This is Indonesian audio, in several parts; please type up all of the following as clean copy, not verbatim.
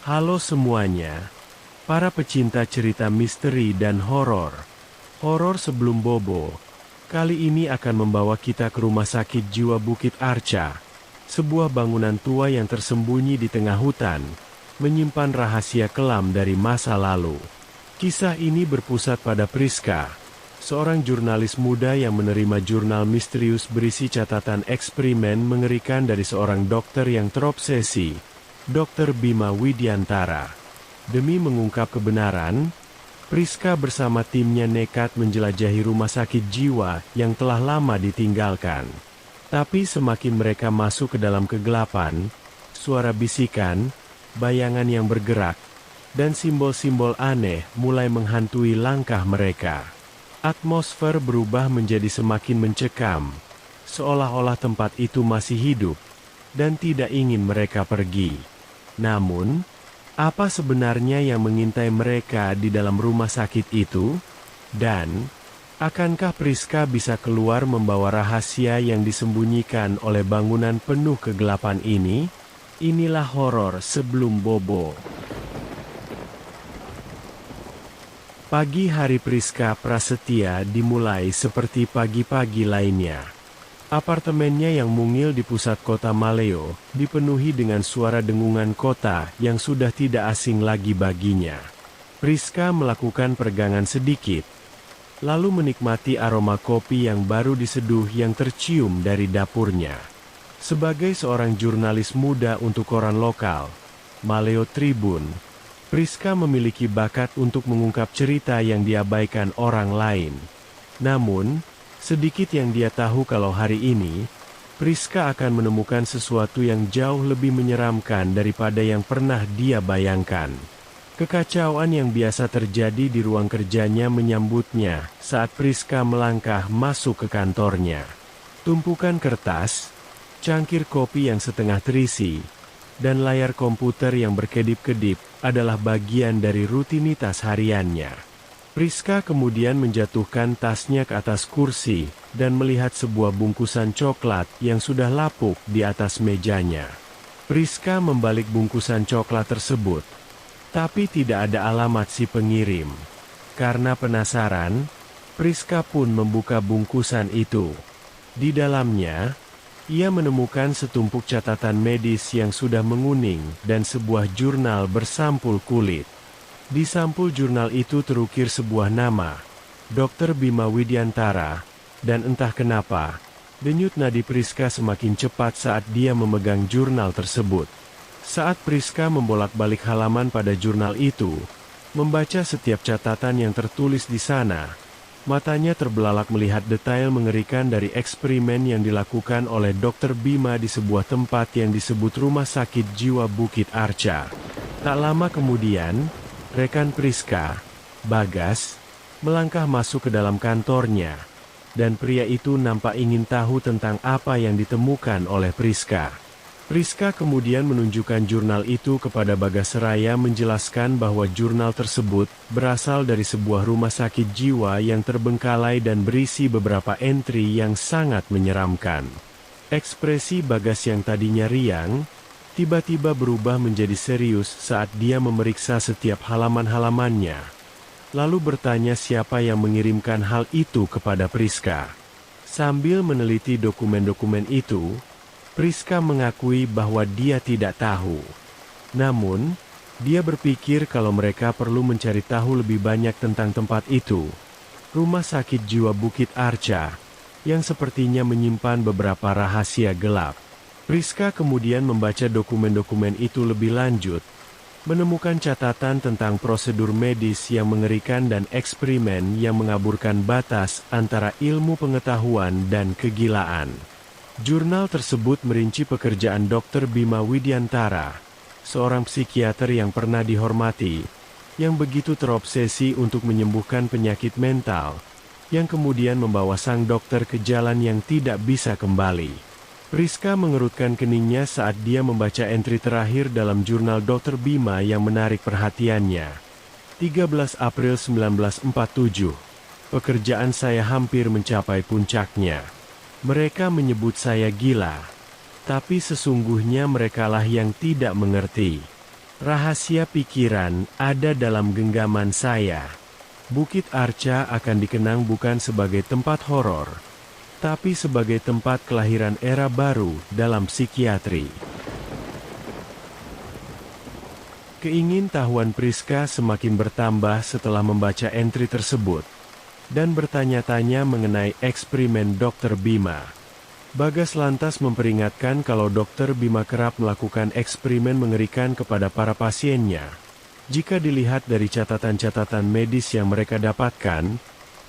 Halo semuanya, para pecinta cerita misteri dan horor. Horor sebelum bobo. Kali ini akan membawa kita ke Rumah Sakit Jiwa Bukit Arca. Sebuah bangunan tua yang tersembunyi di tengah hutan, menyimpan rahasia kelam dari masa lalu. Kisah ini berpusat pada Priska, seorang jurnalis muda yang menerima jurnal misterius berisi catatan eksperimen mengerikan dari seorang dokter yang terobsesi, Dr. Bima Widiantara. Demi mengungkap kebenaran, Priska bersama timnya nekat menjelajahi rumah sakit jiwa yang telah lama ditinggalkan. Tapi semakin mereka masuk ke dalam kegelapan, suara bisikan, bayangan yang bergerak, dan simbol-simbol aneh mulai menghantui langkah mereka. Atmosfer berubah menjadi semakin mencekam, seolah-olah tempat itu masih hidup, dan tidak ingin mereka pergi. Namun, apa sebenarnya yang mengintai mereka di dalam rumah sakit itu? Dan, akankah Priska bisa keluar membawa rahasia yang disembunyikan oleh bangunan penuh kegelapan ini? Inilah horor sebelum bobo. Pagi hari Priska Prasetya dimulai seperti pagi-pagi lainnya. Apartemennya yang mungil di pusat kota Maleo, dipenuhi dengan suara dengungan kota yang sudah tidak asing lagi baginya. Priska melakukan peregangan sedikit, lalu menikmati aroma kopi yang baru diseduh yang tercium dari dapurnya. Sebagai seorang jurnalis muda untuk koran lokal, Maleo Tribune, Priska memiliki bakat untuk mengungkap cerita yang diabaikan orang lain. Namun, sedikit yang dia tahu kalau hari ini, Priska akan menemukan sesuatu yang jauh lebih menyeramkan daripada yang pernah dia bayangkan. Kekacauan yang biasa terjadi di ruang kerjanya menyambutnya saat Priska melangkah masuk ke kantornya. Tumpukan kertas, cangkir kopi yang setengah terisi, dan layar komputer yang berkedip-kedip adalah bagian dari rutinitas hariannya. Priska kemudian menjatuhkan tasnya ke atas kursi dan melihat sebuah bungkusan coklat yang sudah lapuk di atas mejanya. Priska membalik bungkusan coklat tersebut, tapi tidak ada alamat si pengirim. Karena penasaran, Priska pun membuka bungkusan itu. Di dalamnya, ia menemukan setumpuk catatan medis yang sudah menguning dan sebuah jurnal bersampul kulit. Di sampul jurnal itu terukir sebuah nama, Dr. Bima Widiantara, dan entah kenapa, denyut nadi Priska semakin cepat saat dia memegang jurnal tersebut. Saat Priska membolak-balik halaman pada jurnal itu, membaca setiap catatan yang tertulis di sana, matanya terbelalak melihat detail mengerikan dari eksperimen yang dilakukan oleh Dr. Bima di sebuah tempat yang disebut Rumah Sakit Jiwa Bukit Arca. Tak lama kemudian, rekan Priska, Bagas, melangkah masuk ke dalam kantornya, dan pria itu nampak ingin tahu tentang apa yang ditemukan oleh Priska. Priska kemudian menunjukkan jurnal itu kepada Bagas seraya menjelaskan bahwa jurnal tersebut berasal dari sebuah rumah sakit jiwa yang terbengkalai dan berisi beberapa entry yang sangat menyeramkan. Ekspresi Bagas yang tadinya riang, tiba-tiba berubah menjadi serius saat dia memeriksa setiap halaman-halamannya, lalu bertanya siapa yang mengirimkan hal itu kepada Priska. Sambil meneliti dokumen-dokumen itu, Priska mengakui bahwa dia tidak tahu. Namun, dia berpikir kalau mereka perlu mencari tahu lebih banyak tentang tempat itu. Rumah Sakit Jiwa Bukit Arca, yang sepertinya menyimpan beberapa rahasia gelap. Priska kemudian membaca dokumen-dokumen itu lebih lanjut, menemukan catatan tentang prosedur medis yang mengerikan dan eksperimen yang mengaburkan batas antara ilmu pengetahuan dan kegilaan. Jurnal tersebut merinci pekerjaan Dr. Bima Widiantara, seorang psikiater yang pernah dihormati, yang begitu terobsesi untuk menyembuhkan penyakit mental, yang kemudian membawa sang dokter ke jalan yang tidak bisa kembali. Priska mengerutkan keningnya saat dia membaca entry terakhir dalam jurnal Dr. Bima yang menarik perhatiannya. 13 April 1947. Pekerjaan saya hampir mencapai puncaknya. Mereka menyebut saya gila, tapi sesungguhnya merekalah yang tidak mengerti. Rahasia pikiran ada dalam genggaman saya. Bukit Arca akan dikenang bukan sebagai tempat horor, tapi sebagai tempat kelahiran era baru dalam psikiatri. Keingintahuan Priska semakin bertambah setelah membaca entry tersebut, dan bertanya-tanya mengenai eksperimen Dr. Bima. Bagas lantas memperingatkan kalau Dr. Bima kerap melakukan eksperimen mengerikan kepada para pasiennya. Jika dilihat dari catatan-catatan medis yang mereka dapatkan,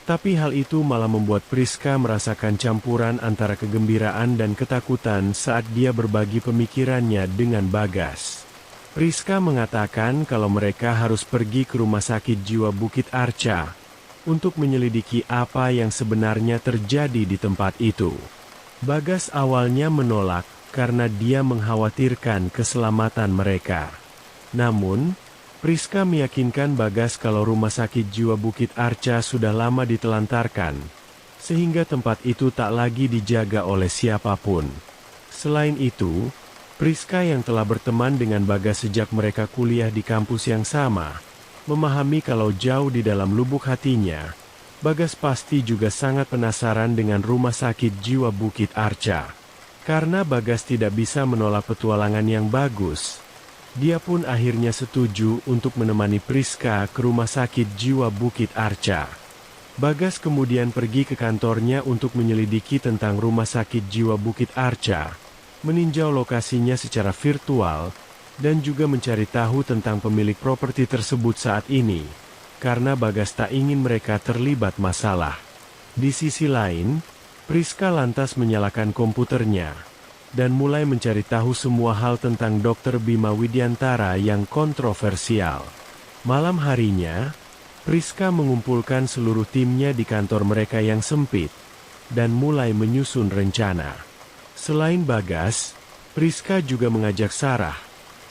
tapi hal itu malah membuat Priska merasakan campuran antara kegembiraan dan ketakutan saat dia berbagi pemikirannya dengan Bagas. Priska mengatakan kalau mereka harus pergi ke rumah sakit jiwa Bukit Arca untuk menyelidiki apa yang sebenarnya terjadi di tempat itu. Bagas awalnya menolak karena dia mengkhawatirkan keselamatan mereka. Namun, Priska meyakinkan Bagas kalau rumah sakit jiwa Bukit Arca sudah lama ditelantarkan, sehingga tempat itu tak lagi dijaga oleh siapapun. Selain itu, Priska yang telah berteman dengan Bagas sejak mereka kuliah di kampus yang sama, memahami kalau jauh di dalam lubuk hatinya, Bagas pasti juga sangat penasaran dengan rumah sakit jiwa Bukit Arca. Karena Bagas tidak bisa menolak petualangan yang bagus, dia pun akhirnya setuju untuk menemani Priska ke rumah sakit jiwa Bukit Arca. Bagas kemudian pergi ke kantornya untuk menyelidiki tentang rumah sakit jiwa Bukit Arca, meninjau lokasinya secara virtual, dan juga mencari tahu tentang pemilik properti tersebut saat ini, karena Bagas tak ingin mereka terlibat masalah. Di sisi lain, Priska lantas menyalakan komputernya, dan mulai mencari tahu semua hal tentang Dr. Bima Widyantara yang kontroversial. Malam harinya, Priska mengumpulkan seluruh timnya di kantor mereka yang sempit, dan mulai menyusun rencana. Selain Bagas, Priska juga mengajak Sarah,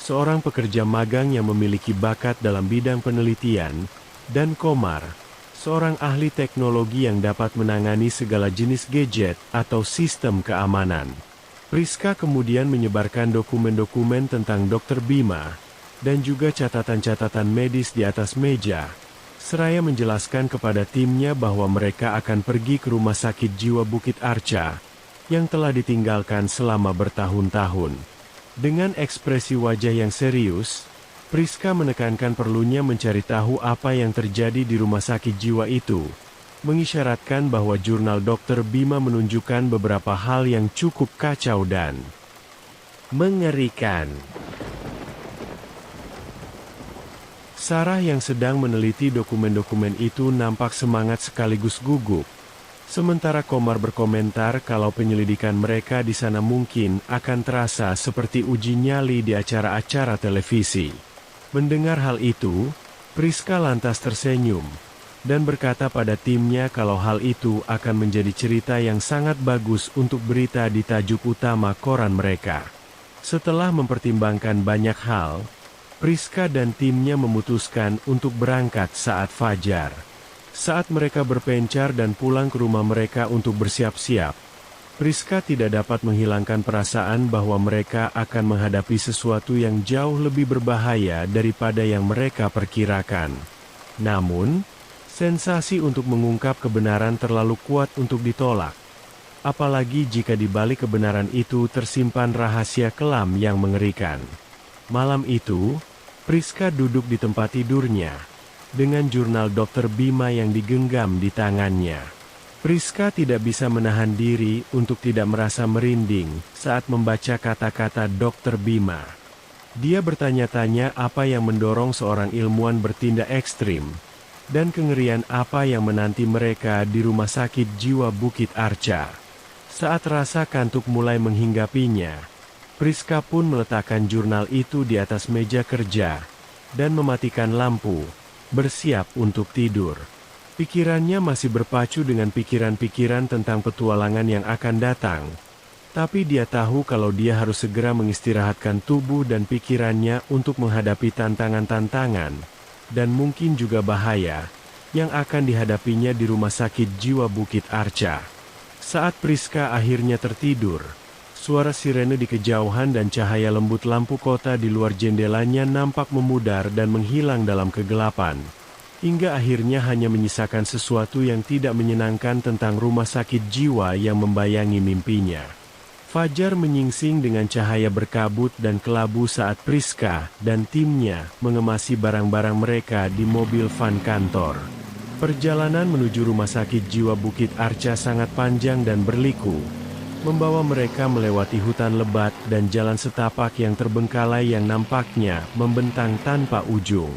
seorang pekerja magang yang memiliki bakat dalam bidang penelitian, dan Komar, seorang ahli teknologi yang dapat menangani segala jenis gadget atau sistem keamanan. Priska kemudian menyebarkan dokumen-dokumen tentang Dr. Bima, dan juga catatan-catatan medis di atas meja, seraya menjelaskan kepada timnya bahwa mereka akan pergi ke rumah sakit jiwa Bukit Arca, yang telah ditinggalkan selama bertahun-tahun. Dengan ekspresi wajah yang serius, Priska menekankan perlunya mencari tahu apa yang terjadi di rumah sakit jiwa itu, mengisyaratkan bahwa jurnal Dr. Bima menunjukkan beberapa hal yang cukup kacau dan mengerikan. Sarah yang sedang meneliti dokumen-dokumen itu nampak semangat sekaligus gugup, sementara Komar berkomentar kalau penyelidikan mereka di sana mungkin akan terasa seperti uji nyali di acara-acara televisi. Mendengar hal itu, Priska lantas tersenyum, dan berkata pada timnya kalau hal itu akan menjadi cerita yang sangat bagus untuk berita di tajuk utama koran mereka. Setelah mempertimbangkan banyak hal, Priska dan timnya memutuskan untuk berangkat saat fajar. Saat mereka berpencar dan pulang ke rumah mereka untuk bersiap-siap, Priska tidak dapat menghilangkan perasaan bahwa mereka akan menghadapi sesuatu yang jauh lebih berbahaya daripada yang mereka perkirakan. Namun, sensasi untuk mengungkap kebenaran terlalu kuat untuk ditolak. Apalagi jika di balik kebenaran itu tersimpan rahasia kelam yang mengerikan. Malam itu, Priska duduk di tempat tidurnya, dengan jurnal Dr. Bima yang digenggam di tangannya. Priska tidak bisa menahan diri untuk tidak merasa merinding saat membaca kata-kata Dr. Bima. Dia bertanya-tanya apa yang mendorong seorang ilmuwan bertindak ekstrim, dan kengerian apa yang menanti mereka di rumah sakit jiwa Bukit Arca. Saat rasa kantuk mulai menghinggapinya, Priska pun meletakkan jurnal itu di atas meja kerja, dan mematikan lampu, bersiap untuk tidur. Pikirannya masih berpacu dengan pikiran-pikiran tentang petualangan yang akan datang. Tapi dia tahu kalau dia harus segera mengistirahatkan tubuh dan pikirannya untuk menghadapi tantangan-tantangan, dan mungkin juga bahaya, yang akan dihadapinya di rumah sakit jiwa Bukit Arca. Saat Priska akhirnya tertidur, Suara sirene di kejauhan dan cahaya lembut lampu kota di luar jendelanya nampak memudar dan menghilang dalam kegelapan. Hingga akhirnya hanya menyisakan sesuatu yang tidak menyenangkan tentang rumah sakit jiwa yang membayangi mimpinya. Fajar menyingsing dengan cahaya berkabut dan kelabu saat Priska dan timnya mengemasi barang-barang mereka di mobil van kantor. Perjalanan menuju rumah sakit jiwa Bukit Arca sangat panjang dan berliku, membawa mereka melewati hutan lebat dan jalan setapak yang terbengkalai yang nampaknya membentang tanpa ujung.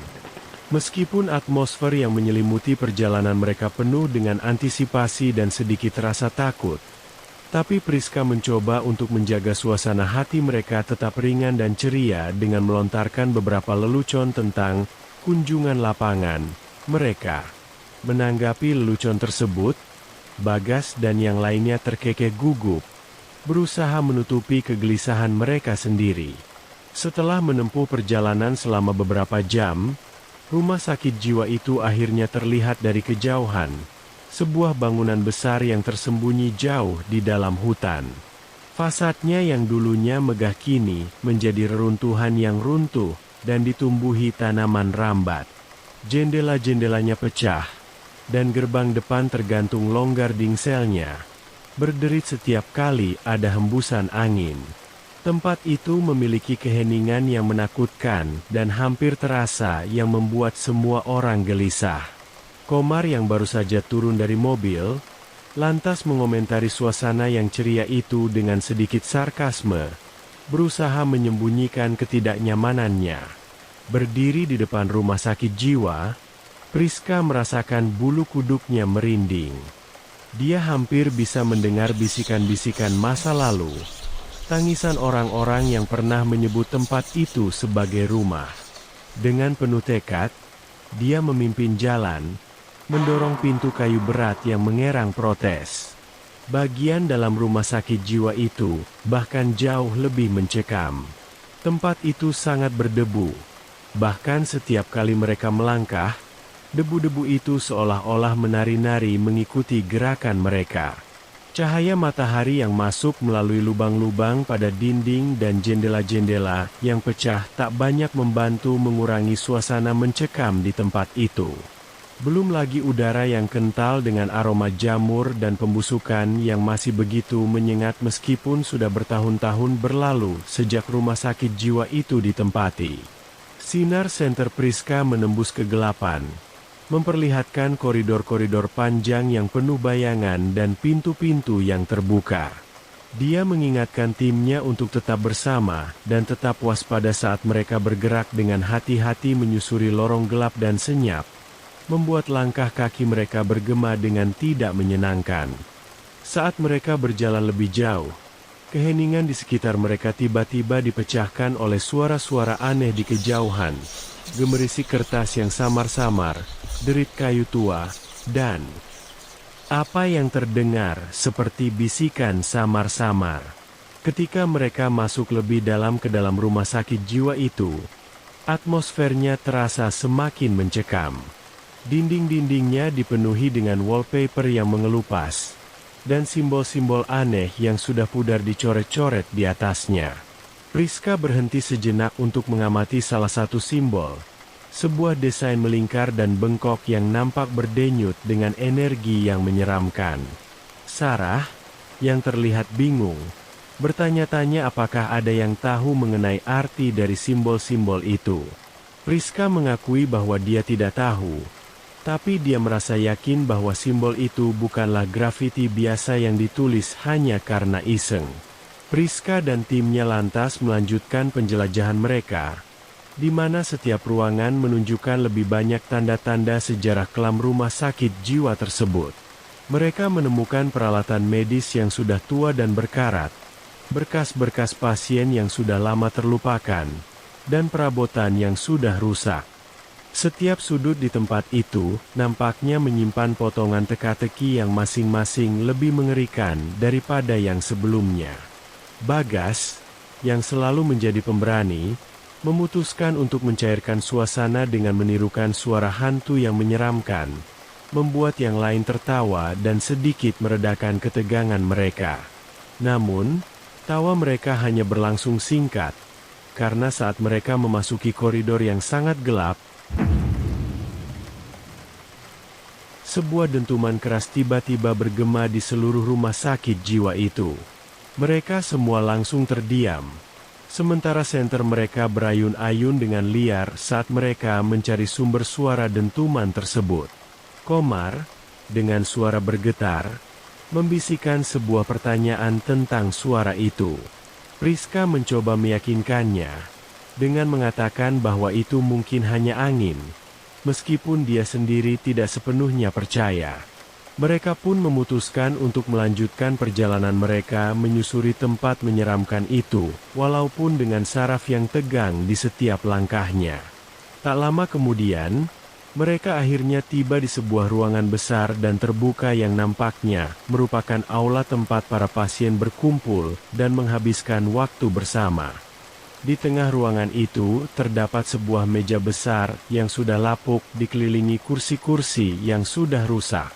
Meskipun atmosfer yang menyelimuti perjalanan mereka penuh dengan antisipasi dan sedikit rasa takut, tapi Priska mencoba untuk menjaga suasana hati mereka tetap ringan dan ceria dengan melontarkan beberapa lelucon tentang kunjungan lapangan mereka. Menanggapi lelucon tersebut, Bagas dan yang lainnya terkekeh gugup, berusaha menutupi kegelisahan mereka sendiri. Setelah menempuh perjalanan selama beberapa jam, rumah sakit jiwa itu akhirnya terlihat dari kejauhan. Sebuah bangunan besar yang tersembunyi jauh di dalam hutan. Fasadnya yang dulunya megah kini menjadi reruntuhan yang runtuh dan ditumbuhi tanaman rambat. Jendela-jendelanya pecah, dan gerbang depan tergantung longgar dingselnya. Berderit setiap kali ada hembusan angin. Tempat itu memiliki keheningan yang menakutkan dan hampir terasa yang membuat semua orang gelisah. Komar yang baru saja turun dari mobil, lantas mengomentari suasana yang ceria itu dengan sedikit sarkasme, berusaha menyembunyikan ketidaknyamanannya. Berdiri di depan rumah sakit jiwa, Priska merasakan bulu kuduknya merinding. Dia hampir bisa mendengar bisikan-bisikan masa lalu, tangisan orang-orang yang pernah menyebut tempat itu sebagai rumah. Dengan penuh tekad, dia memimpin jalan, mendorong pintu kayu berat yang mengerang protes. Bagian dalam rumah sakit jiwa itu bahkan jauh lebih mencekam. Tempat itu sangat berdebu. Bahkan setiap kali mereka melangkah, debu-debu itu seolah-olah menari-nari mengikuti gerakan mereka. Cahaya matahari yang masuk melalui lubang-lubang pada dinding dan jendela-jendela yang pecah tak banyak membantu mengurangi suasana mencekam di tempat itu. Belum lagi udara yang kental dengan aroma jamur dan pembusukan yang masih begitu menyengat meskipun sudah bertahun-tahun berlalu sejak rumah sakit jiwa itu ditempati. Sinar senter Priska menembus kegelapan, memperlihatkan koridor-koridor panjang yang penuh bayangan dan pintu-pintu yang terbuka. Dia mengingatkan timnya untuk tetap bersama dan tetap waspada saat mereka bergerak dengan hati-hati menyusuri lorong gelap dan senyap, membuat langkah kaki mereka bergema dengan tidak menyenangkan. Saat mereka berjalan lebih jauh, keheningan di sekitar mereka tiba-tiba dipecahkan oleh suara-suara aneh di kejauhan, gemerisik kertas yang samar-samar, derit kayu tua, dan apa yang terdengar seperti bisikan samar-samar. Ketika mereka masuk lebih dalam ke dalam rumah sakit jiwa itu, atmosfernya terasa semakin mencekam. Dinding-dindingnya dipenuhi dengan wallpaper yang mengelupas, dan simbol-simbol aneh yang sudah pudar dicoret-coret di atasnya. Priska berhenti sejenak untuk mengamati salah satu simbol. Sebuah desain melingkar dan bengkok yang nampak berdenyut dengan energi yang menyeramkan. Sarah, yang terlihat bingung, bertanya-tanya apakah ada yang tahu mengenai arti dari simbol-simbol itu. Priska mengakui bahwa dia tidak tahu, tapi dia merasa yakin bahwa simbol itu bukanlah grafiti biasa yang ditulis hanya karena iseng. Priska dan timnya lantas melanjutkan penjelajahan mereka, di mana setiap ruangan menunjukkan lebih banyak tanda-tanda sejarah kelam rumah sakit jiwa tersebut. Mereka menemukan peralatan medis yang sudah tua dan berkarat, berkas-berkas pasien yang sudah lama terlupakan, dan perabotan yang sudah rusak. Setiap sudut di tempat itu nampaknya menyimpan potongan teka-teki yang masing-masing lebih mengerikan daripada yang sebelumnya. Bagas, yang selalu menjadi pemberani, memutuskan untuk mencairkan suasana dengan menirukan suara hantu yang menyeramkan, membuat yang lain tertawa dan sedikit meredakan ketegangan mereka. Namun, Tawa mereka hanya berlangsung singkat, karena saat mereka memasuki koridor yang sangat gelap, sebuah dentuman keras tiba-tiba bergema di seluruh rumah sakit jiwa itu. Mereka semua langsung terdiam, sementara senter mereka berayun-ayun dengan liar saat mereka mencari sumber suara dentuman tersebut. Komar, dengan suara bergetar, membisikkan sebuah pertanyaan tentang suara itu. Priska mencoba meyakinkannya, dengan mengatakan bahwa itu mungkin hanya angin, meskipun dia sendiri tidak sepenuhnya percaya. Mereka pun memutuskan untuk melanjutkan perjalanan mereka menyusuri tempat menyeramkan itu, walaupun dengan saraf yang tegang di setiap langkahnya. Tak lama kemudian, mereka akhirnya tiba di sebuah ruangan besar dan terbuka yang nampaknya merupakan aula tempat para pasien berkumpul dan menghabiskan waktu bersama. Di tengah ruangan itu terdapat sebuah meja besar yang sudah lapuk dikelilingi kursi-kursi yang sudah rusak.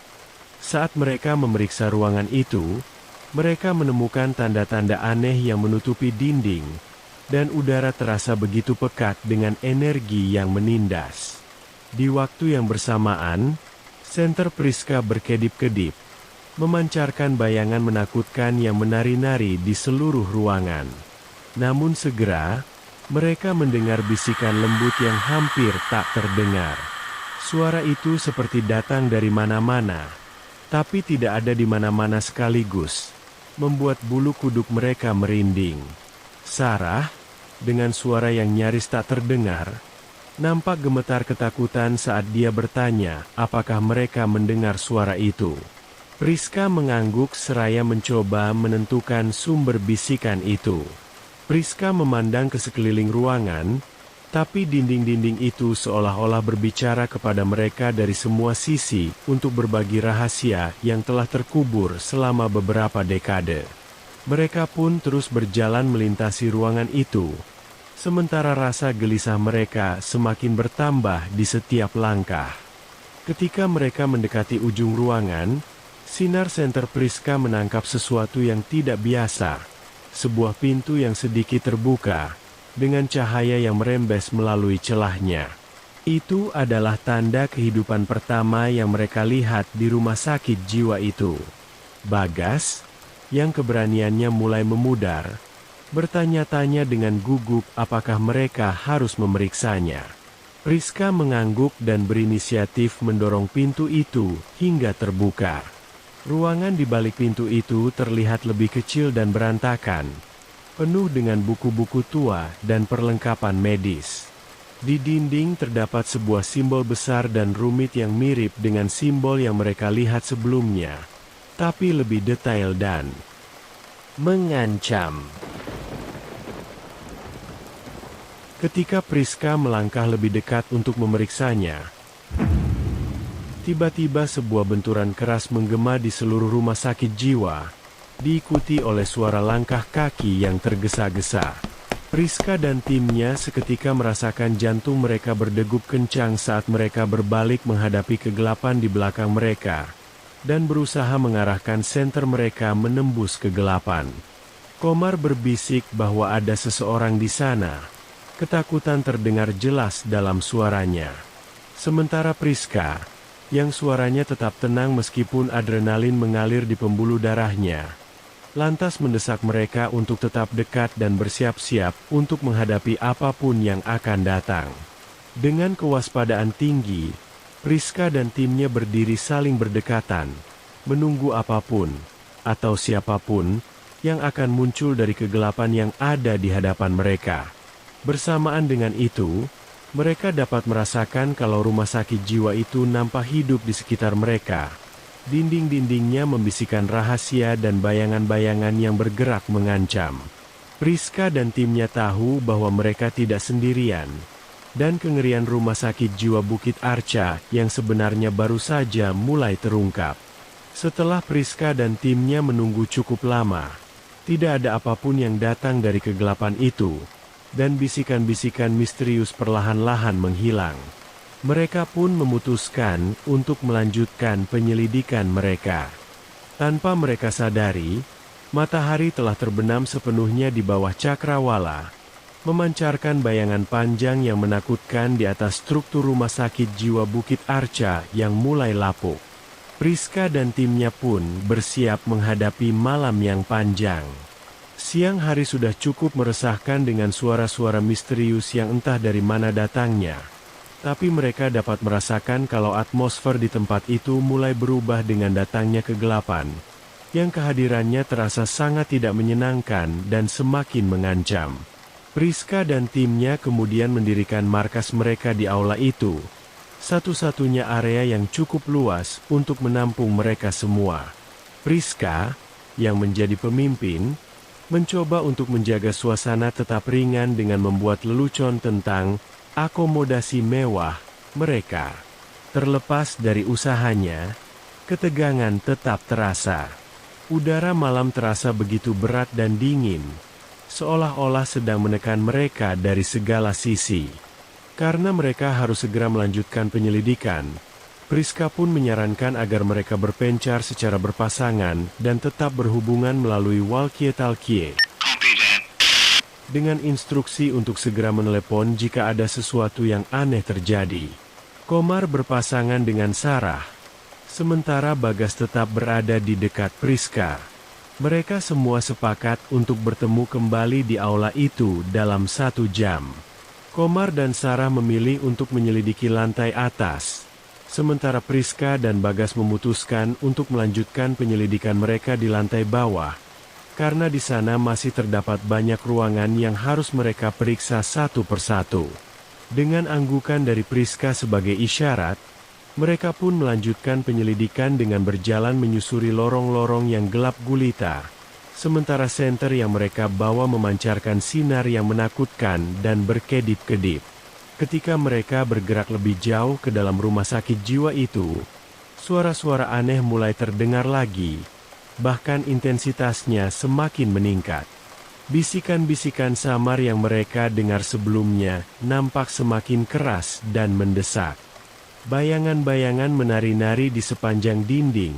Saat mereka memeriksa ruangan itu, mereka menemukan tanda-tanda aneh yang menutupi dinding, dan udara terasa begitu pekat dengan energi yang menindas. Di waktu yang bersamaan, senter Priska berkedip-kedip, memancarkan bayangan menakutkan yang menari-nari di seluruh ruangan. Namun segera, mereka mendengar bisikan lembut yang hampir tak terdengar. Suara itu seperti datang dari mana-mana, tapi tidak ada di mana-mana sekaligus, membuat bulu kuduk mereka merinding. Sarah, dengan suara yang nyaris tak terdengar, nampak gemetar ketakutan saat dia bertanya apakah mereka mendengar suara itu. Priska mengangguk seraya mencoba menentukan sumber bisikan itu. Priska memandang ke sekeliling ruangan, tapi dinding-dinding itu seolah-olah berbicara kepada mereka dari semua sisi untuk berbagi rahasia yang telah terkubur selama beberapa dekade. Mereka pun terus berjalan melintasi ruangan itu, sementara rasa gelisah mereka semakin bertambah di setiap langkah. Ketika mereka mendekati ujung ruangan, sinar senter Priska menangkap sesuatu yang tidak biasa. Sebuah pintu yang sedikit terbuka, dengan cahaya yang merembes melalui celahnya. Itu adalah tanda kehidupan pertama yang mereka lihat di rumah sakit jiwa itu. Bagas, yang keberaniannya mulai memudar, bertanya-tanya dengan gugup apakah mereka harus memeriksanya. Priska mengangguk dan berinisiatif mendorong pintu itu hingga terbuka. Ruangan di balik pintu itu terlihat lebih kecil dan berantakan, penuh dengan buku-buku tua dan perlengkapan medis. Di dinding terdapat sebuah simbol besar dan rumit yang mirip dengan simbol yang mereka lihat sebelumnya, tapi lebih detail dan mengancam. Ketika Priska melangkah lebih dekat untuk memeriksanya, tiba-tiba sebuah benturan keras menggema di seluruh rumah sakit jiwa, diikuti oleh suara langkah kaki yang tergesa-gesa. Priska dan timnya seketika merasakan jantung mereka berdegup kencang saat mereka berbalik menghadapi kegelapan di belakang mereka, dan berusaha mengarahkan senter mereka menembus kegelapan. Komar berbisik bahwa ada seseorang di sana. Ketakutan terdengar jelas dalam suaranya. Sementara Priska, yang suaranya tetap tenang meskipun adrenalin mengalir di pembuluh darahnya, lantas mendesak mereka untuk tetap dekat dan bersiap-siap untuk menghadapi apapun yang akan datang. Dengan kewaspadaan tinggi, Priska dan timnya berdiri saling berdekatan, menunggu apapun, atau siapapun, yang akan muncul dari kegelapan yang ada di hadapan mereka. Bersamaan dengan itu, mereka dapat merasakan kalau rumah sakit jiwa itu nampak hidup di sekitar mereka. Dinding-dindingnya membisikkan rahasia dan bayangan-bayangan yang bergerak mengancam. Priska dan timnya tahu bahwa mereka tidak sendirian, dan kengerian rumah sakit jiwa Bukit Arca yang sebenarnya baru saja mulai terungkap. Setelah Priska dan timnya menunggu cukup lama, tidak ada apapun yang datang dari kegelapan itu, dan bisikan-bisikan misterius perlahan-lahan menghilang. Mereka pun memutuskan untuk melanjutkan penyelidikan mereka. Tanpa mereka sadari, Matahari telah terbenam sepenuhnya di bawah cakrawala, memancarkan bayangan panjang yang menakutkan di atas struktur rumah sakit jiwa Bukit Arca yang mulai lapuk. Priska dan timnya pun bersiap menghadapi malam yang panjang. Siang hari sudah cukup meresahkan dengan suara-suara misterius yang entah dari mana datangnya. Tapi mereka dapat merasakan kalau atmosfer di tempat itu mulai berubah dengan datangnya kegelapan, yang kehadirannya terasa sangat tidak menyenangkan dan semakin mengancam. Priska dan timnya kemudian mendirikan markas mereka di aula itu, satu-satunya area yang cukup luas untuk menampung mereka semua. Priska, yang menjadi pemimpin, mencoba untuk menjaga suasana tetap ringan dengan membuat lelucon tentang akomodasi mewah mereka. Terlepas dari usahanya, ketegangan tetap terasa. Udara malam terasa begitu berat dan dingin, seolah-olah sedang menekan mereka dari segala sisi. Karena mereka harus segera melanjutkan penyelidikan, Priska pun menyarankan agar mereka berpencar secara berpasangan dan tetap berhubungan melalui walkie-talkie, dengan instruksi untuk segera menelepon jika ada sesuatu yang aneh terjadi. Komar berpasangan dengan Sarah, sementara Bagas tetap berada di dekat Priska. Mereka semua sepakat untuk bertemu kembali di aula itu dalam 1 jam. Komar dan Sarah memilih untuk menyelidiki lantai atas, sementara Priska dan Bagas memutuskan untuk melanjutkan penyelidikan mereka di lantai bawah, karena di sana masih terdapat banyak ruangan yang harus mereka periksa satu persatu. Dengan anggukan dari Priska sebagai isyarat, mereka pun melanjutkan penyelidikan dengan berjalan menyusuri lorong-lorong yang gelap gulita, sementara senter yang mereka bawa memancarkan sinar yang menakutkan dan berkedip-kedip. Ketika mereka bergerak lebih jauh ke dalam rumah sakit jiwa itu, suara-suara aneh mulai terdengar lagi, bahkan intensitasnya semakin meningkat. Bisikan-bisikan samar yang mereka dengar sebelumnya nampak semakin keras dan mendesak. Bayangan-bayangan menari-nari di sepanjang dinding,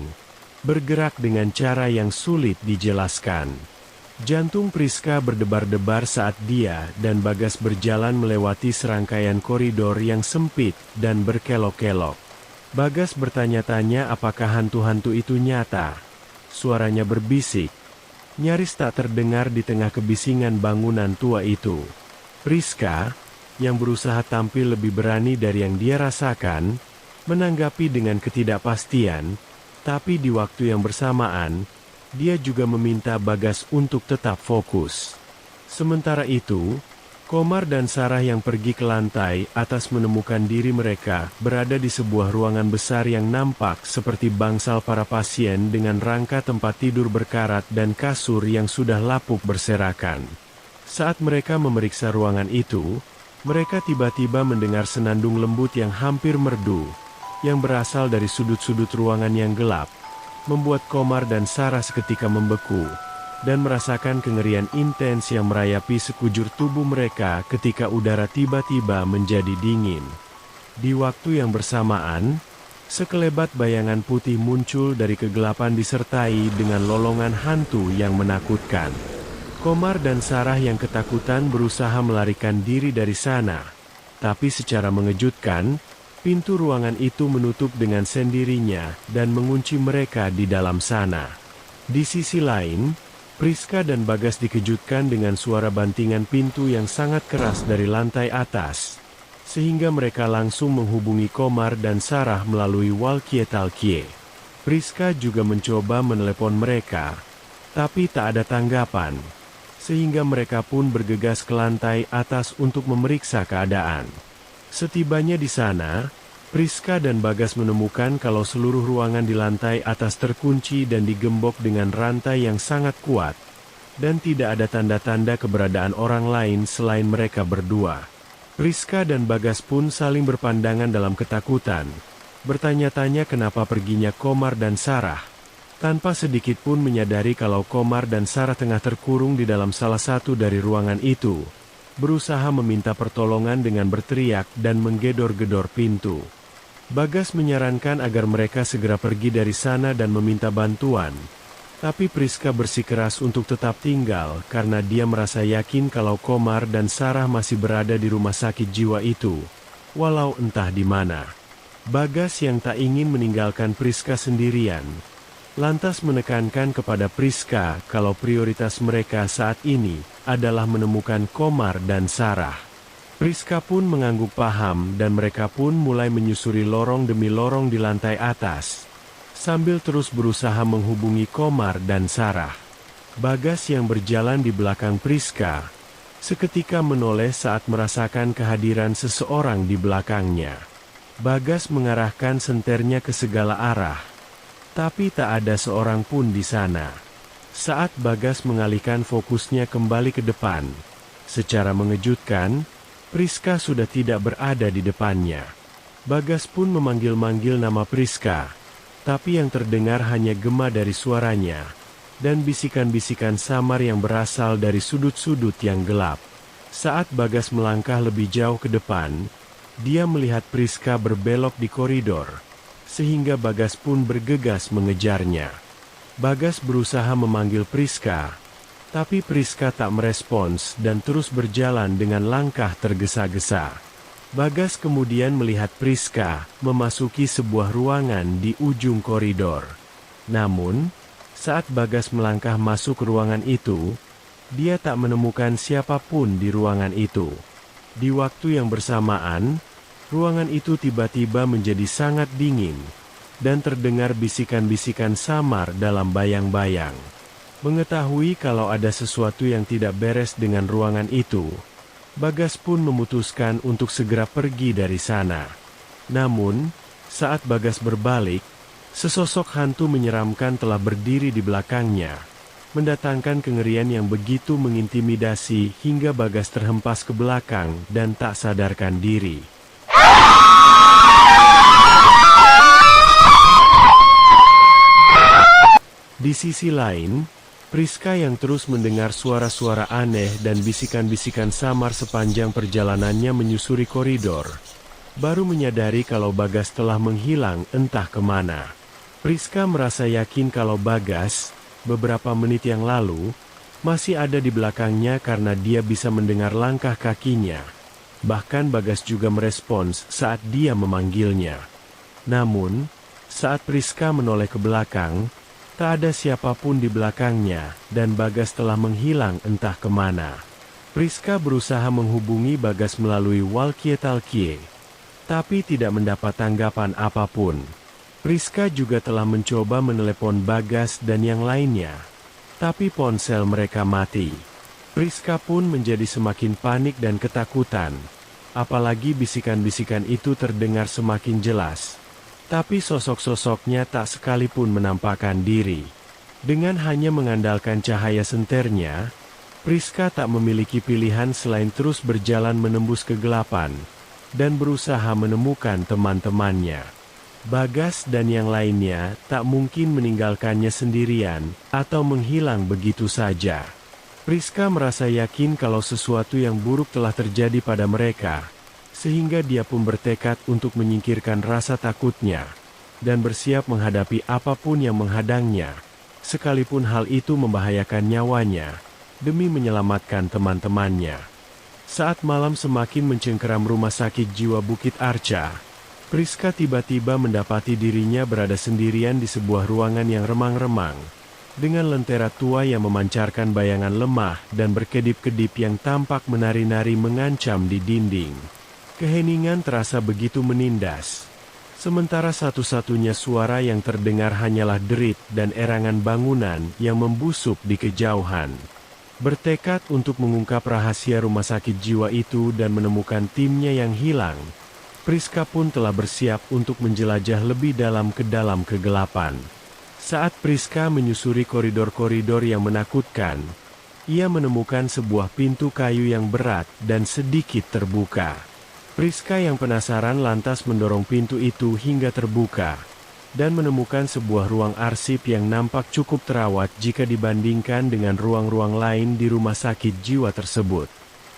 bergerak dengan cara yang sulit dijelaskan. Jantung Priska berdebar-debar saat dia dan Bagas berjalan melewati serangkaian koridor yang sempit dan berkelok-kelok. Bagas bertanya-tanya apakah hantu-hantu itu nyata. Suaranya berbisik, nyaris tak terdengar di tengah kebisingan bangunan tua itu. Priska, yang berusaha tampil lebih berani dari yang dia rasakan, menanggapi dengan ketidakpastian, tapi di waktu yang bersamaan, dia juga meminta Bagas untuk tetap fokus. Sementara itu, Komar dan Sarah yang pergi ke lantai atas menemukan diri mereka berada di sebuah ruangan besar yang nampak seperti bangsal para pasien dengan rangka tempat tidur berkarat dan kasur yang sudah lapuk berserakan. Saat mereka memeriksa ruangan itu, mereka tiba-tiba mendengar senandung lembut yang hampir merdu, yang berasal dari sudut-sudut ruangan yang gelap, membuat Komar dan Sarah seketika membeku, dan merasakan kengerian intens yang merayapi sekujur tubuh mereka ketika udara tiba-tiba menjadi dingin. Di waktu yang bersamaan, sekelebat bayangan putih muncul dari kegelapan disertai dengan lolongan hantu yang menakutkan. Komar dan Sarah yang ketakutan berusaha melarikan diri dari sana, tapi secara mengejutkan, pintu ruangan itu menutup dengan sendirinya dan mengunci mereka di dalam sana. Di sisi lain, Priska dan Bagas dikejutkan dengan suara bantingan pintu yang sangat keras dari lantai atas, sehingga mereka langsung menghubungi Komar dan Sarah melalui walkie-talkie. Priska juga mencoba menelepon mereka, tapi tak ada tanggapan, sehingga mereka pun bergegas ke lantai atas untuk memeriksa keadaan. Setibanya di sana, Priska dan Bagas menemukan kalau seluruh ruangan di lantai atas terkunci dan digembok dengan rantai yang sangat kuat, dan tidak ada tanda-tanda keberadaan orang lain selain mereka berdua. Priska dan Bagas pun saling berpandangan dalam ketakutan, bertanya-tanya kenapa perginya Komar dan Sarah, tanpa sedikit pun menyadari kalau Komar dan Sarah tengah terkurung di dalam salah satu dari ruangan itu, berusaha meminta pertolongan dengan berteriak dan menggedor-gedor pintu. Bagas menyarankan agar mereka segera pergi dari sana dan meminta bantuan, Tapi Priska bersikeras untuk tetap tinggal karena dia merasa yakin kalau Komar dan Sarah masih berada di rumah sakit jiwa itu, walau entah di mana. Bagas yang tak ingin meninggalkan Priska sendirian, lantas menekankan kepada Priska kalau prioritas mereka saat ini adalah menemukan Komar dan Sarah. Priska pun mengangguk paham dan mereka pun mulai menyusuri lorong demi lorong di lantai atas, sambil terus berusaha menghubungi Komar dan Sarah. Bagas yang berjalan di belakang Priska, seketika menoleh saat merasakan kehadiran seseorang di belakangnya. Bagas mengarahkan senternya ke segala arah, tapi tak ada seorang pun di sana. Saat Bagas mengalihkan fokusnya kembali ke depan, secara mengejutkan, Priska sudah tidak berada di depannya. Bagas pun memanggil-manggil nama Priska, tapi yang terdengar hanya gema dari suaranya, dan bisikan-bisikan samar yang berasal dari sudut-sudut yang gelap. Saat Bagas melangkah lebih jauh ke depan, dia melihat Priska berbelok di koridor, sehingga Bagas pun bergegas mengejarnya. Bagas berusaha memanggil Priska, tapi Priska tak merespons dan terus berjalan dengan langkah tergesa-gesa. Bagas kemudian melihat Priska memasuki sebuah ruangan di ujung koridor. Namun, saat Bagas melangkah masuk ke ruangan itu, dia tak menemukan siapapun di ruangan itu. Di waktu yang bersamaan, ruangan itu tiba-tiba menjadi sangat dingin, dan terdengar bisikan-bisikan samar dalam bayang-bayang. Mengetahui kalau ada sesuatu yang tidak beres dengan ruangan itu, Bagas pun memutuskan untuk segera pergi dari sana. Namun, saat Bagas berbalik, sesosok hantu menyeramkan telah berdiri di belakangnya, mendatangkan kengerian yang begitu mengintimidasi hingga Bagas terhempas ke belakang dan tak sadarkan diri. Di sisi lain, Priska yang terus mendengar suara-suara aneh dan bisikan-bisikan samar sepanjang perjalanannya menyusuri koridor, baru menyadari kalau Bagas telah menghilang entah kemana. Priska merasa yakin kalau Bagas, beberapa menit yang lalu, masih ada di belakangnya karena dia bisa mendengar langkah kakinya. Bahkan Bagas juga merespons saat dia memanggilnya. Namun, saat Priska menoleh ke belakang, tak ada siapapun di belakangnya, dan Bagas telah menghilang entah kemana. Priska berusaha menghubungi Bagas melalui walkie-talkie, tapi tidak mendapat tanggapan apapun. Priska juga telah mencoba menelepon Bagas dan yang lainnya, tapi ponsel mereka mati. Priska pun menjadi semakin panik dan ketakutan, apalagi bisikan-bisikan itu terdengar semakin jelas. Tapi sosok-sosoknya tak sekalipun menampakkan diri. Dengan hanya mengandalkan cahaya senternya, Priska tak memiliki pilihan selain terus berjalan menembus kegelapan, dan berusaha menemukan teman-temannya. Bagas dan yang lainnya tak mungkin meninggalkannya sendirian, atau menghilang begitu saja. Priska merasa yakin kalau sesuatu yang buruk telah terjadi pada mereka, sehingga dia pun bertekad untuk menyingkirkan rasa takutnya, dan bersiap menghadapi apapun yang menghadangnya, sekalipun hal itu membahayakan nyawanya, demi menyelamatkan teman-temannya. Saat malam semakin mencengkeram rumah sakit jiwa Bukit Arca, Priska tiba-tiba mendapati dirinya berada sendirian di sebuah ruangan yang remang-remang, dengan lentera tua yang memancarkan bayangan lemah dan berkedip-kedip yang tampak menari-nari mengancam di dinding. Keheningan terasa begitu menindas, sementara satu-satunya suara yang terdengar hanyalah derit dan erangan bangunan yang membusuk di kejauhan. Bertekad untuk mengungkap rahasia rumah sakit jiwa itu dan menemukan timnya yang hilang, Priska pun telah bersiap untuk menjelajah lebih dalam ke dalam kegelapan. Saat Priska menyusuri koridor-koridor yang menakutkan, ia menemukan sebuah pintu kayu yang berat dan sedikit terbuka. Priska yang penasaran lantas mendorong pintu itu hingga terbuka, dan menemukan sebuah ruang arsip yang nampak cukup terawat jika dibandingkan dengan ruang-ruang lain di rumah sakit jiwa tersebut.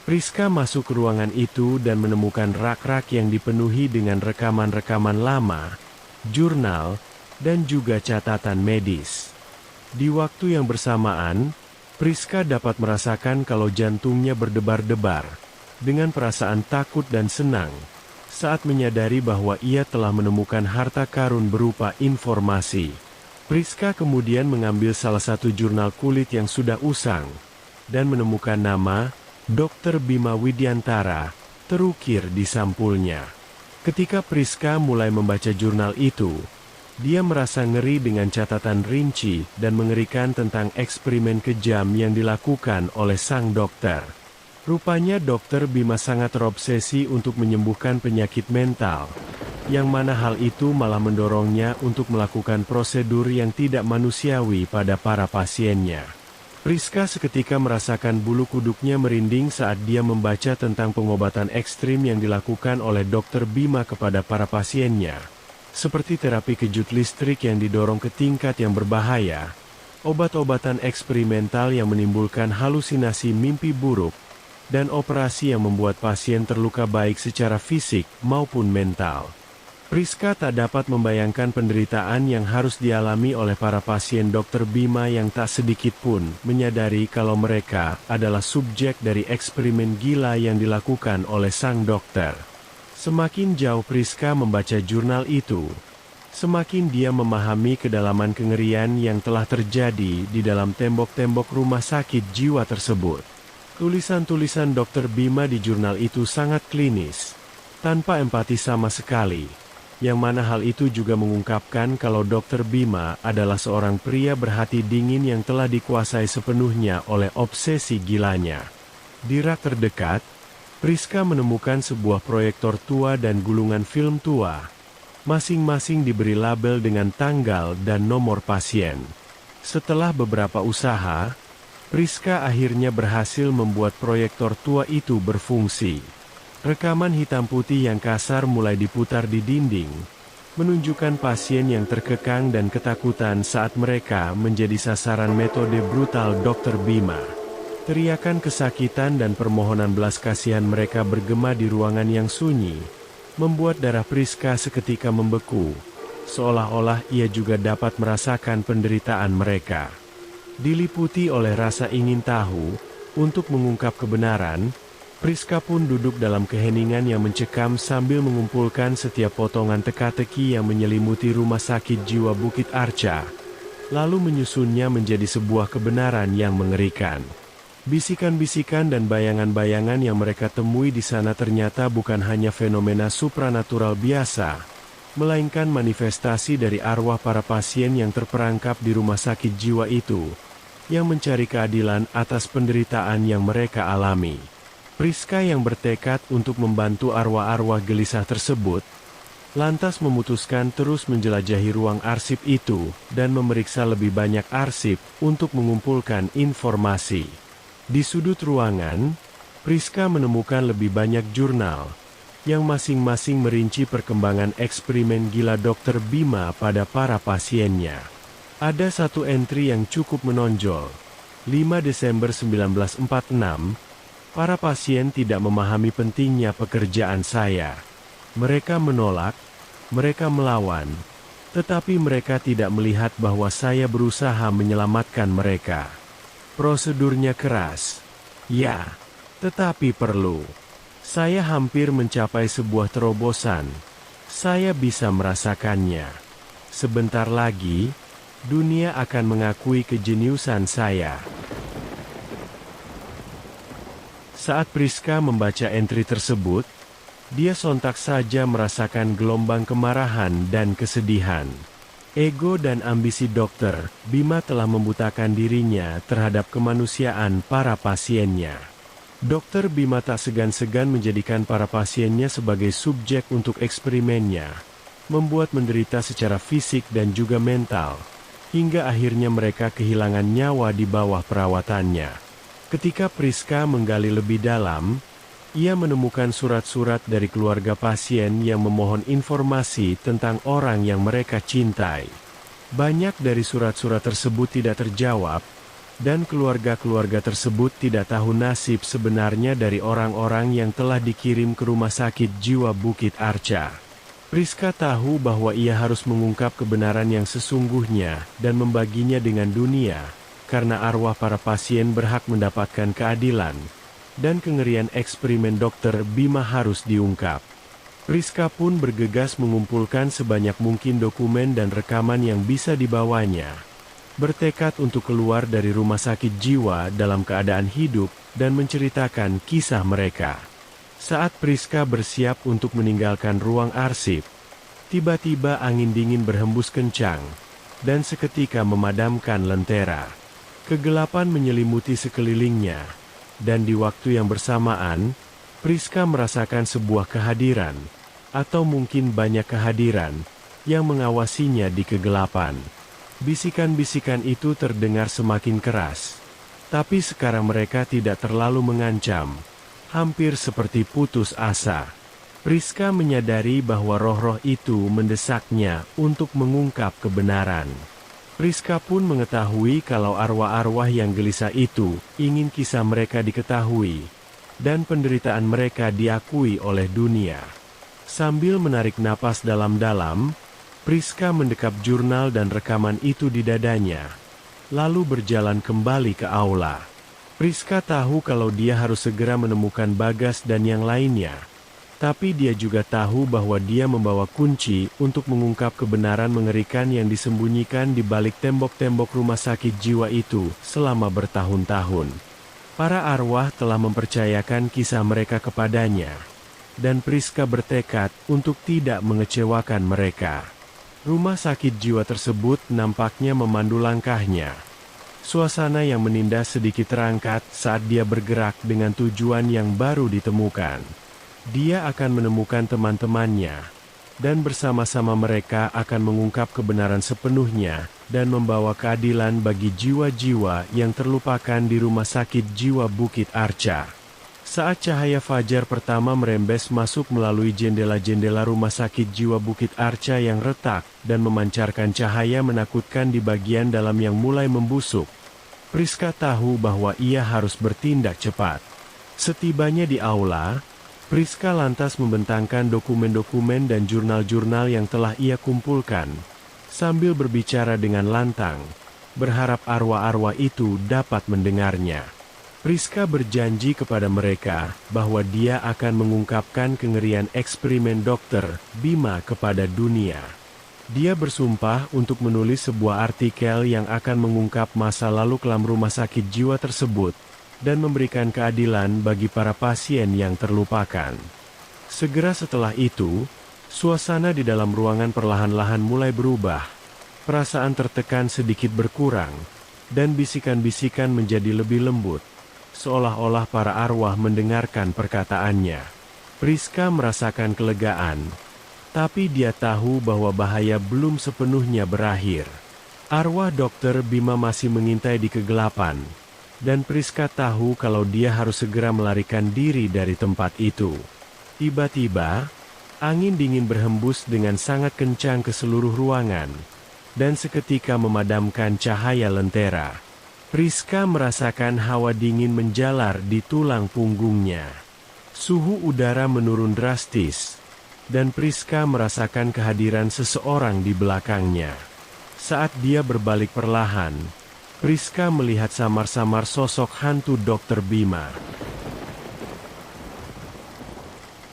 Priska masuk ke ruangan itu dan menemukan rak-rak yang dipenuhi dengan rekaman-rekaman lama, jurnal, dan juga catatan medis. Di waktu yang bersamaan, Priska dapat merasakan kalau jantungnya berdebar-debar, dengan perasaan takut dan senang, saat menyadari bahwa ia telah menemukan harta karun berupa informasi. Priska kemudian mengambil salah satu jurnal kulit yang sudah usang, dan menemukan nama, Dr. Bima Widyantara, terukir di sampulnya. Ketika Priska mulai membaca jurnal itu, dia merasa ngeri dengan catatan rinci dan mengerikan tentang eksperimen kejam yang dilakukan oleh sang dokter. Rupanya Dr. Bima sangat terobsesi untuk menyembuhkan penyakit mental, yang mana hal itu malah mendorongnya untuk melakukan prosedur yang tidak manusiawi pada para pasiennya. Priska seketika merasakan bulu kuduknya merinding saat dia membaca tentang pengobatan ekstrim yang dilakukan oleh Dr. Bima kepada para pasiennya, seperti terapi kejut listrik yang didorong ke tingkat yang berbahaya, obat-obatan eksperimental yang menimbulkan halusinasi mimpi buruk, dan operasi yang membuat pasien terluka baik secara fisik maupun mental. Priska tak dapat membayangkan penderitaan yang harus dialami oleh para pasien Dr. Bima yang tak sedikit pun menyadari kalau mereka adalah subjek dari eksperimen gila yang dilakukan oleh sang dokter. Semakin jauh Priska membaca jurnal itu, semakin dia memahami kedalaman kengerian yang telah terjadi di dalam tembok-tembok rumah sakit jiwa tersebut. Tulisan-tulisan Dr. Bima di jurnal itu sangat klinis, tanpa empati sama sekali, yang mana hal itu juga mengungkapkan kalau Dr. Bima adalah seorang pria berhati dingin yang telah dikuasai sepenuhnya oleh obsesi gilanya. Di rak terdekat, Priska menemukan sebuah proyektor tua dan gulungan film tua. Masing-masing diberi label dengan tanggal dan nomor pasien. Setelah beberapa usaha, Priska akhirnya berhasil membuat proyektor tua itu berfungsi. Rekaman hitam putih yang kasar mulai diputar di dinding, menunjukkan pasien yang terkekang dan ketakutan saat mereka menjadi sasaran metode brutal Dr. Bima. Teriakan kesakitan dan permohonan belas kasihan mereka bergema di ruangan yang sunyi, membuat darah Priska seketika membeku, seolah-olah ia juga dapat merasakan penderitaan mereka. Diliputi oleh rasa ingin tahu, untuk mengungkap kebenaran, Priska pun duduk dalam keheningan yang mencekam sambil mengumpulkan setiap potongan teka-teki yang menyelimuti rumah sakit jiwa Bukit Arca, lalu menyusunnya menjadi sebuah kebenaran yang mengerikan. Bisikan-bisikan dan bayangan-bayangan yang mereka temui di sana ternyata bukan hanya fenomena supranatural biasa, melainkan manifestasi dari arwah para pasien yang terperangkap di rumah sakit jiwa itu, yang mencari keadilan atas penderitaan yang mereka alami. Priska yang bertekad untuk membantu arwah-arwah gelisah tersebut, lantas memutuskan terus menjelajahi ruang arsip itu, dan memeriksa lebih banyak arsip untuk mengumpulkan informasi. Di sudut ruangan, Priska menemukan lebih banyak jurnal, yang masing-masing merinci perkembangan eksperimen gila Dr. Bima pada para pasiennya. Ada satu entry yang cukup menonjol. 5 Desember 1946, para pasien tidak memahami pentingnya pekerjaan saya. Mereka menolak, mereka melawan, tetapi mereka tidak melihat bahwa saya berusaha menyelamatkan mereka. Prosedurnya keras. Ya, tetapi perlu. Saya hampir mencapai sebuah terobosan. Saya bisa merasakannya. Sebentar lagi, dunia akan mengakui kejeniusan saya. Saat Priska membaca entry tersebut, dia sontak saja merasakan gelombang kemarahan dan kesedihan. Ego dan ambisi Dr. Bima telah membutakan dirinya terhadap kemanusiaan para pasiennya. Dr. Bima tak segan-segan menjadikan para pasiennya sebagai subjek untuk eksperimennya, membuat menderita secara fisik dan juga mental, hingga akhirnya mereka kehilangan nyawa di bawah perawatannya. Ketika Priska menggali lebih dalam, ia menemukan surat-surat dari keluarga pasien yang memohon informasi tentang orang yang mereka cintai. Banyak dari surat-surat tersebut tidak terjawab, dan keluarga-keluarga tersebut tidak tahu nasib sebenarnya dari orang-orang yang telah dikirim ke rumah sakit jiwa Bukit Arca. Priska tahu bahwa ia harus mengungkap kebenaran yang sesungguhnya dan membaginya dengan dunia, karena arwah para pasien berhak mendapatkan keadilan, dan kengerian eksperimen Dr. Bima harus diungkap. Priska pun bergegas mengumpulkan sebanyak mungkin dokumen dan rekaman yang bisa dibawanya. Bertekad untuk keluar dari rumah sakit jiwa dalam keadaan hidup dan menceritakan kisah mereka. Saat Priska bersiap untuk meninggalkan ruang arsip, tiba-tiba angin dingin berhembus kencang, dan seketika memadamkan lentera. Kegelapan menyelimuti sekelilingnya, dan di waktu yang bersamaan, Priska merasakan sebuah kehadiran, atau mungkin banyak kehadiran, yang mengawasinya di kegelapan. Bisikan-bisikan itu terdengar semakin keras, tapi sekarang mereka tidak terlalu mengancam. Hampir seperti putus asa. Priska menyadari bahwa roh-roh itu mendesaknya untuk mengungkap kebenaran. Priska pun mengetahui kalau arwah-arwah yang gelisah itu ingin kisah mereka diketahui, dan penderitaan mereka diakui oleh dunia. Sambil menarik napas dalam-dalam, Priska mendekap jurnal dan rekaman itu di dadanya, lalu berjalan kembali ke aula. Priska tahu kalau dia harus segera menemukan Bagas dan yang lainnya. Tapi dia juga tahu bahwa dia membawa kunci untuk mengungkap kebenaran mengerikan yang disembunyikan di balik tembok-tembok rumah sakit jiwa itu selama bertahun-tahun. Para arwah telah mempercayakan kisah mereka kepadanya, dan Priska bertekad untuk tidak mengecewakan mereka. Rumah sakit jiwa tersebut nampaknya memandu langkahnya. Suasana yang menindas sedikit terangkat saat dia bergerak dengan tujuan yang baru ditemukan. Dia akan menemukan teman-temannya, dan bersama-sama mereka akan mengungkap kebenaran sepenuhnya, dan membawa keadilan bagi jiwa-jiwa yang terlupakan di rumah sakit jiwa Bukit Arca. Saat cahaya fajar pertama merembes masuk melalui jendela-jendela rumah sakit jiwa Bukit Arca yang retak, dan memancarkan cahaya menakutkan di bagian dalam yang mulai membusuk, Priska tahu bahwa ia harus bertindak cepat. Setibanya di aula, Priska lantas membentangkan dokumen-dokumen dan jurnal-jurnal yang telah ia kumpulkan, sambil berbicara dengan lantang, berharap arwah-arwah itu dapat mendengarnya. Priska berjanji kepada mereka bahwa dia akan mengungkapkan kengerian eksperimen Dr. Bima kepada dunia. Dia bersumpah untuk menulis sebuah artikel yang akan mengungkap masa lalu kelam rumah sakit jiwa tersebut, dan memberikan keadilan bagi para pasien yang terlupakan. Segera setelah itu, suasana di dalam ruangan perlahan-lahan mulai berubah. Perasaan tertekan sedikit berkurang, dan bisikan-bisikan menjadi lebih lembut. Seolah-olah para arwah mendengarkan perkataannya. Priska merasakan kelegaan, tapi dia tahu bahwa bahaya belum sepenuhnya berakhir. Arwah Dr. Bima masih mengintai di kegelapan, dan Priska tahu kalau dia harus segera melarikan diri dari tempat itu. Tiba-tiba, angin dingin berhembus dengan sangat kencang ke seluruh ruangan, dan seketika memadamkan cahaya lentera. Priska merasakan hawa dingin menjalar di tulang punggungnya. Suhu udara menurun drastis, dan Priska merasakan kehadiran seseorang di belakangnya. Saat dia berbalik perlahan, Priska melihat samar-samar sosok hantu Dr. Bima.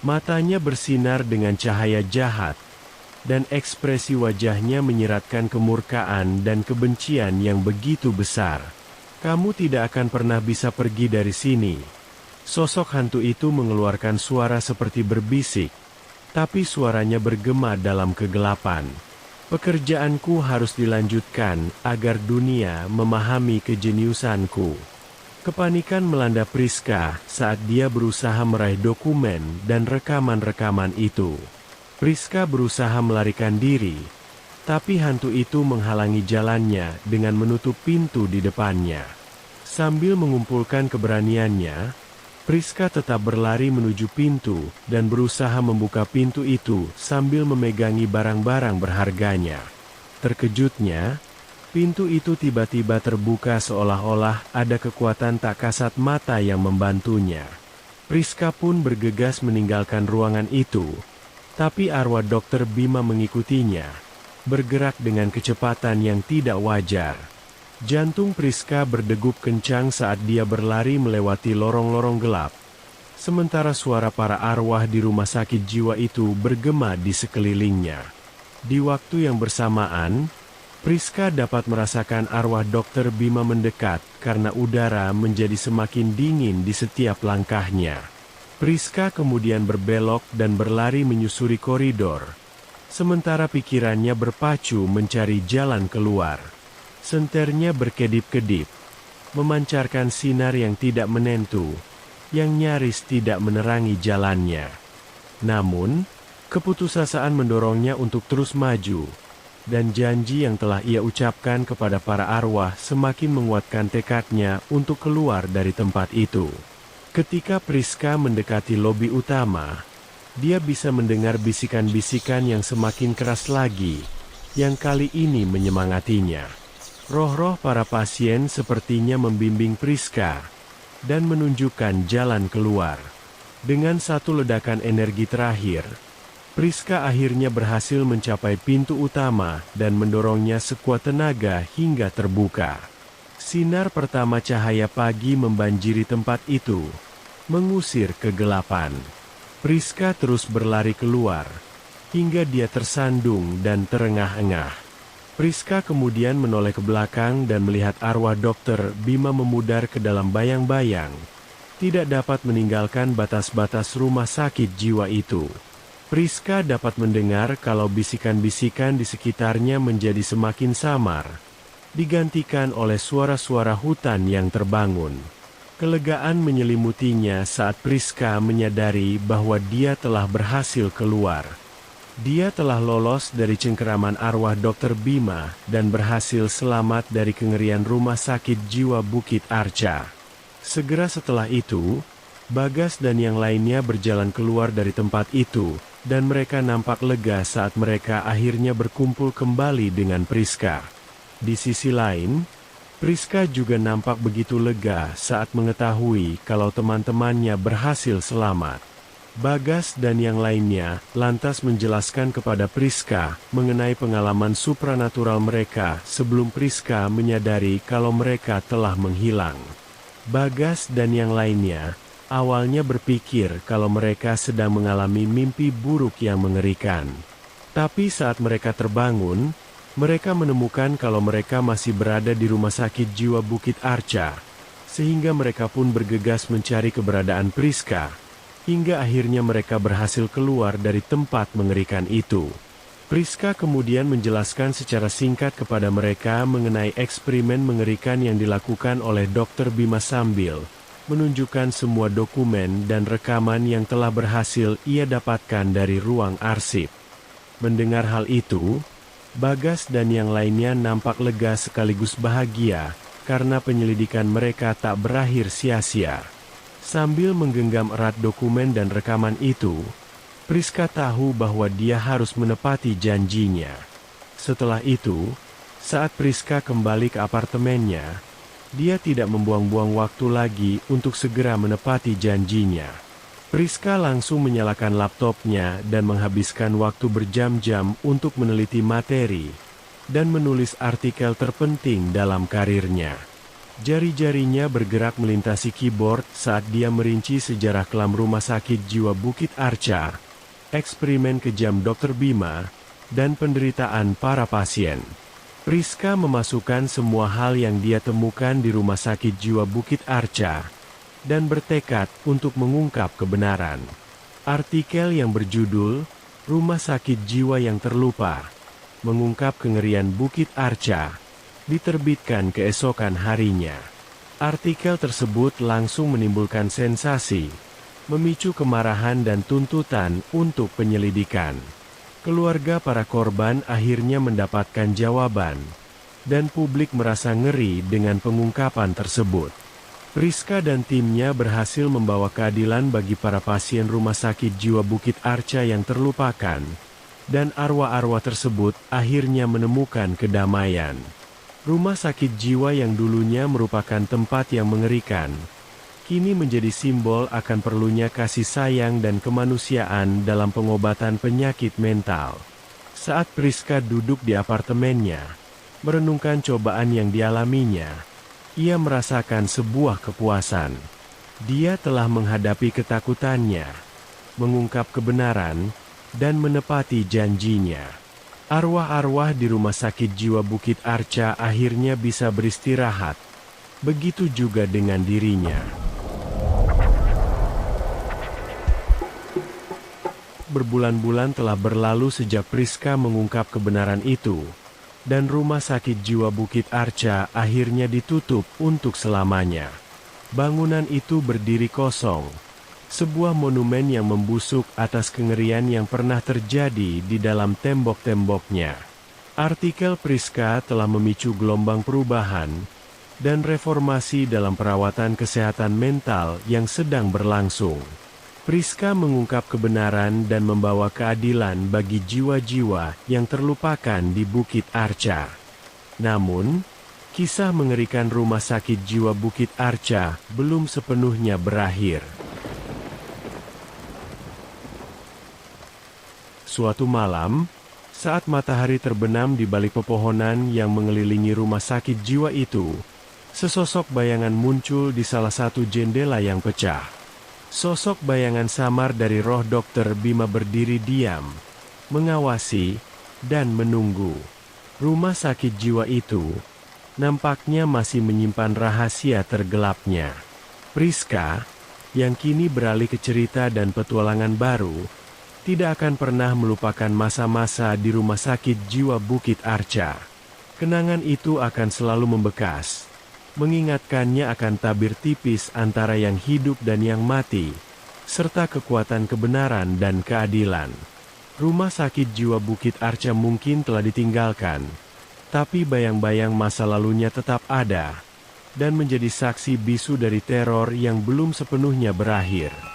Matanya bersinar dengan cahaya jahat, dan ekspresi wajahnya menyiratkan kemurkaan dan kebencian yang begitu besar. "Kamu tidak akan pernah bisa pergi dari sini." Sosok hantu itu mengeluarkan suara seperti berbisik, tapi suaranya bergema dalam kegelapan. "Pekerjaanku harus dilanjutkan agar dunia memahami kejeniusanku." Kepanikan melanda Priska saat dia berusaha meraih dokumen dan rekaman-rekaman itu. Priska berusaha melarikan diri, tapi hantu itu menghalangi jalannya dengan menutup pintu di depannya. Sambil mengumpulkan keberaniannya, Priska tetap berlari menuju pintu dan berusaha membuka pintu itu sambil memegangi barang-barang berharganya. Terkejutnya, pintu itu tiba-tiba terbuka seolah-olah ada kekuatan tak kasat mata yang membantunya. Priska pun bergegas meninggalkan ruangan itu, Tapi arwah Dokter Bima mengikutinya, bergerak dengan kecepatan yang tidak wajar. Jantung Priska berdegup kencang saat dia berlari melewati lorong-lorong gelap. Sementara suara para arwah di rumah sakit jiwa itu bergema di sekelilingnya. Di waktu yang bersamaan, Priska dapat merasakan arwah Dokter Bima mendekat karena udara menjadi semakin dingin di setiap langkahnya. Priska kemudian berbelok dan berlari menyusuri koridor. Sementara pikirannya berpacu mencari jalan keluar. Senternya berkedip-kedip, memancarkan sinar yang tidak menentu, yang nyaris tidak menerangi jalannya. Namun, keputusasaan mendorongnya untuk terus maju, dan janji yang telah ia ucapkan kepada para arwah semakin menguatkan tekadnya untuk keluar dari tempat itu. Ketika Priska mendekati lobi utama, dia bisa mendengar bisikan-bisikan yang semakin keras lagi, yang kali ini menyemangatinya. Roh-roh para pasien sepertinya membimbing Priska, dan menunjukkan jalan keluar. Dengan satu ledakan energi terakhir, Priska akhirnya berhasil mencapai pintu utama dan mendorongnya sekuat tenaga hingga terbuka. Sinar pertama cahaya pagi membanjiri tempat itu, mengusir kegelapan. Priska terus berlari keluar, hingga dia tersandung dan terengah-engah. Priska kemudian menoleh ke belakang dan melihat arwah Dokter Bima memudar ke dalam bayang-bayang, tidak dapat meninggalkan batas-batas rumah sakit jiwa itu. Priska dapat mendengar kalau bisikan-bisikan di sekitarnya menjadi semakin samar, digantikan oleh suara-suara hutan yang terbangun. Kelegaan menyelimutinya saat Priska menyadari bahwa dia telah berhasil keluar. Dia telah lolos dari cengkeraman arwah Dokter Bima dan berhasil selamat dari kengerian rumah sakit jiwa Bukit Arca. Segera setelah itu, Bagas dan yang lainnya berjalan keluar dari tempat itu, dan mereka nampak lega saat mereka akhirnya berkumpul kembali dengan Priska. Di sisi lain, Priska juga nampak begitu lega saat mengetahui kalau teman-temannya berhasil selamat. Bagas dan yang lainnya lantas menjelaskan kepada Priska mengenai pengalaman supranatural mereka sebelum Priska menyadari kalau mereka telah menghilang. Bagas dan yang lainnya awalnya berpikir kalau mereka sedang mengalami mimpi buruk yang mengerikan. Tapi saat mereka terbangun, mereka menemukan kalau mereka masih berada di rumah sakit jiwa Bukit Arca, sehingga mereka pun bergegas mencari keberadaan Priska. Hingga akhirnya mereka berhasil keluar dari tempat mengerikan itu. Priska kemudian menjelaskan secara singkat kepada mereka mengenai eksperimen mengerikan yang dilakukan oleh Dokter Bima sambil menunjukkan semua dokumen dan rekaman yang telah berhasil ia dapatkan dari ruang arsip. Mendengar hal itu, Bagas dan yang lainnya nampak lega sekaligus bahagia, karena penyelidikan mereka tak berakhir sia-sia. Sambil menggenggam erat dokumen dan rekaman itu, Priska tahu bahwa dia harus menepati janjinya. Setelah itu, saat Priska kembali ke apartemennya, dia tidak membuang-buang waktu lagi untuk segera menepati janjinya. Priska langsung menyalakan laptopnya dan menghabiskan waktu berjam-jam untuk meneliti materi dan menulis artikel terpenting dalam karirnya. Jari-jarinya bergerak melintasi keyboard saat dia merinci sejarah kelam rumah sakit jiwa Bukit Arca, eksperimen kejam Dokter Bima, dan penderitaan para pasien. Priska memasukkan semua hal yang dia temukan di rumah sakit jiwa Bukit Arca, dan bertekad untuk mengungkap kebenaran. Artikel yang berjudul, Rumah Sakit Jiwa yang Terlupa, mengungkap kengerian Bukit Arca, diterbitkan keesokan harinya. Artikel tersebut langsung menimbulkan sensasi, memicu kemarahan dan tuntutan untuk penyelidikan. Keluarga para korban akhirnya mendapatkan jawaban, dan publik merasa ngeri dengan pengungkapan tersebut. Priska dan timnya berhasil membawa keadilan bagi para pasien rumah sakit jiwa Bukit Arca yang terlupakan, dan arwah-arwah tersebut akhirnya menemukan kedamaian. Rumah sakit jiwa yang dulunya merupakan tempat yang mengerikan, kini menjadi simbol akan perlunya kasih sayang dan kemanusiaan dalam pengobatan penyakit mental. Saat Priska duduk di apartemennya, merenungkan cobaan yang dialaminya, ia merasakan sebuah kepuasan. Dia telah menghadapi ketakutannya, mengungkap kebenaran, dan menepati janjinya. Arwah-arwah di Rumah Sakit Jiwa Bukit Arca akhirnya bisa beristirahat. Begitu juga dengan dirinya. Berbulan-bulan telah berlalu sejak Priska mengungkap kebenaran itu, dan Rumah Sakit Jiwa Bukit Arca akhirnya ditutup untuk selamanya. Bangunan itu berdiri kosong, sebuah monumen yang membusuk atas kengerian yang pernah terjadi di dalam tembok-temboknya. Artikel Priska telah memicu gelombang perubahan dan reformasi dalam perawatan kesehatan mental yang sedang berlangsung. Priska mengungkap kebenaran dan membawa keadilan bagi jiwa-jiwa yang terlupakan di Bukit Arca. Namun, kisah mengerikan Rumah Sakit Jiwa Bukit Arca belum sepenuhnya berakhir. Suatu malam, saat matahari terbenam di balik pepohonan yang mengelilingi rumah sakit jiwa itu, sesosok bayangan muncul di salah satu jendela yang pecah. Sosok bayangan samar dari roh Dokter Bima berdiri diam, mengawasi, dan menunggu. Rumah sakit jiwa itu nampaknya masih menyimpan rahasia tergelapnya. Priska, yang kini beralih ke cerita dan petualangan baru, tidak akan pernah melupakan masa-masa di Rumah Sakit Jiwa Bukit Arca. Kenangan itu akan selalu membekas, mengingatkannya akan tabir tipis antara yang hidup dan yang mati, serta kekuatan kebenaran dan keadilan. Rumah Sakit Jiwa Bukit Arca mungkin telah ditinggalkan, tapi bayang-bayang masa lalunya tetap ada, dan menjadi saksi bisu dari teror yang belum sepenuhnya berakhir.